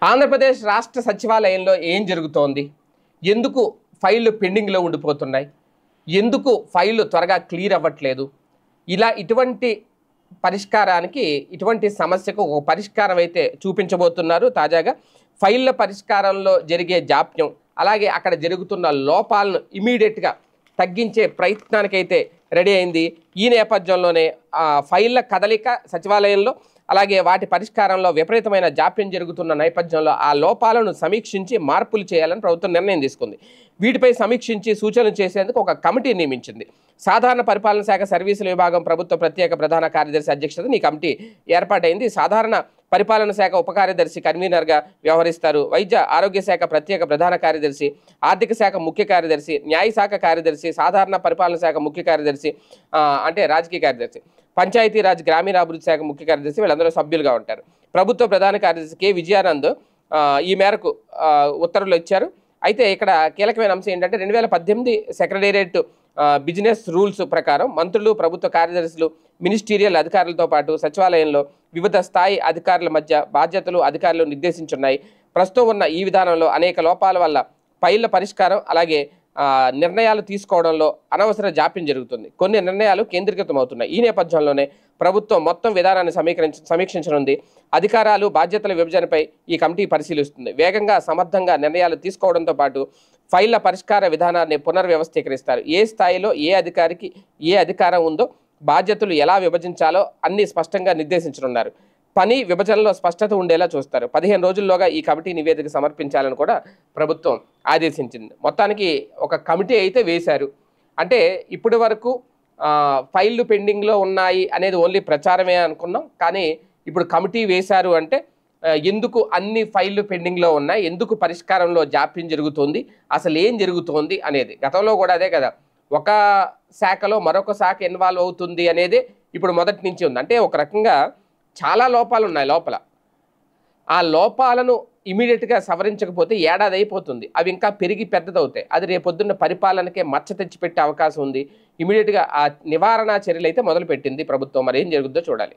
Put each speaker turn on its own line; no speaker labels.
ఆంధ్రప్రదేశ్ రాష్ట్ర సచివాలయంలో ఏం జరుగుతోంది? ఎందుకు ఫైళ్లు పెండింగ్లో ఉండిపోతున్నాయి? ఎందుకు ఫైళ్లు త్వరగా క్లియర్ అవ్వట్లేదు? ఇటువంటి పరిష్కారానికి, ఇటువంటి సమస్యకు ఒక పరిష్కారం అయితే చూపించబోతున్నారు. తాజాగా ఫైళ్ల పరిష్కారంలో జరిగే జాప్యం, అలాగే అక్కడ జరుగుతున్న లోపాలను ఇమీడియట్గా తగ్గించే ప్రయత్నానికైతే రెడీ అయింది. ఈ నేపథ్యంలోనే ఫైళ్ల కదలిక సచివాలయంలో, అలాగే వాటి పరిష్కారంలో విపరీతమైన జాప్యం జరుగుతున్న నేపథ్యంలో ఆ లోపాలను సమీక్షించి మార్పులు చేయాలని ప్రభుత్వం నిర్ణయం తీసుకుంది. వీటిపై సమీక్షించి సూచనలు చేసేందుకు ఒక కమిటీ నియమించింది. సాధారణ పరిపాలన శాఖ సర్వీసుల విభాగం ప్రభుత్వ ప్రత్యేక ప్రధాన కార్యదర్శి అధ్యక్షతన ఈ కమిటీ ఏర్పాటైంది. సాధారణ పరిపాలన శాఖ ఉప కార్యదర్శి కన్వీనర్గా వ్యవహరిస్తారు. వైద్య ఆరోగ్య శాఖ ప్రత్యేక ప్రధాన కార్యదర్శి, ఆర్థిక శాఖ ముఖ్య కార్యదర్శి, న్యాయ శాఖ కార్యదర్శి, సాధారణ పరిపాలన శాఖ ముఖ్య కార్యదర్శి అంటే రాజకీయ కార్యదర్శి, పంచాయతీరాజ్ గ్రామీణాభివృద్ధి శాఖ ముఖ్య కార్యదర్శి వీళ్ళందరూ సభ్యులుగా ఉంటారు. ప్రభుత్వ ప్రధాన కార్యదర్శి కె విజయానంద్ ఈ మేరకు ఉత్తర్వులు ఇచ్చారు. అయితే ఇక్కడ కీలకమైన అంశం ఏంటంటే 2018 సెక్రటేరియట్ బిజినెస్ రూల్స్ ప్రకారం మంత్రులు, ప్రభుత్వ కార్యదర్శులు, మినిస్టీరియల్ అధికారులతో పాటు సచివాలయంలో వివిధ స్థాయి అధికారుల మధ్య బాధ్యతలు, అధికారులు నిర్దేశించున్నాయి. ప్రస్తుతం ఉన్న ఈ విధానంలో అనేక లోపాల వల్ల ఫైళ్ల పరిష్కారం, అలాగే నిర్ణయాలు తీసుకోవడంలో అనవసర జాప్యం జరుగుతుంది. కొన్ని నిర్ణయాలు కేంద్రీకృతం అవుతున్నాయి. ఈ నేపథ్యంలోనే ప్రభుత్వం మొత్తం విధానాన్ని సమీక్షించనుంది. అధికారాలు, బాధ్యతల విభజనపై ఈ కమిటీ పరిశీలిస్తుంది. వేగంగా, సమర్థంగా నిర్ణయాలు తీసుకోవడంతో పాటు ఫైళ్ల పరిష్కార విధానాన్ని పునర్వ్యవస్థీకరిస్తారు. ఏ స్థాయిలో ఏ అధికారికి ఏ అధికారం ఉందో, బాధ్యతలు ఎలా విభజించాలో అన్ని స్పష్టంగా నిర్దేశించనున్నారు. పని విభజనలో స్పష్టత ఉండేలా చూస్తారు. 15 రోజుల్లోగా ఈ కమిటీ నివేదిక సమర్పించాలని కూడా ప్రభుత్వం ఆదేశించింది. మొత్తానికి ఒక కమిటీ అయితే వేశారు. అంటే ఇప్పటి వరకు ఫైళ్లు పెండింగ్లో ఉన్నాయి అనేది ఓన్లీ ప్రచారమే అనుకున్నాం. కానీ ఇప్పుడు కమిటీ వేశారు అంటే ఎందుకు అన్ని ఫైళ్లు పెండింగ్లో ఉన్నాయి, ఎందుకు పరిష్కారంలో జాప్యం జరుగుతుంది, అసలు ఏం జరుగుతోంది అనేది. గతంలో కూడా అదే కదా, ఒక శాఖలో మరొక శాఖ ఇన్వాల్వ్ అవుతుంది అనేది ఇప్పుడు మొదటి నుంచి ఉంది. అంటే ఒక రకంగా చాలా లోపాలు ఉన్నాయి లోపల. ఆ లోపాలను ఇమీడియట్గా సవరించకపోతే ఏడాది అయిపోతుంది. అవి ఇంకా పెరిగి పెద్దదవుతాయి. అది రేపొద్దున్న పరిపాలనకే మచ్చ తెచ్చిపెట్టే అవకాశం ఉంది. ఇమీడియట్గా ఆ నివారణ చర్యలు అయితే మొదలుపెట్టింది ప్రభుత్వం. మరి ఏం జరుగుతుందో చూడాలి.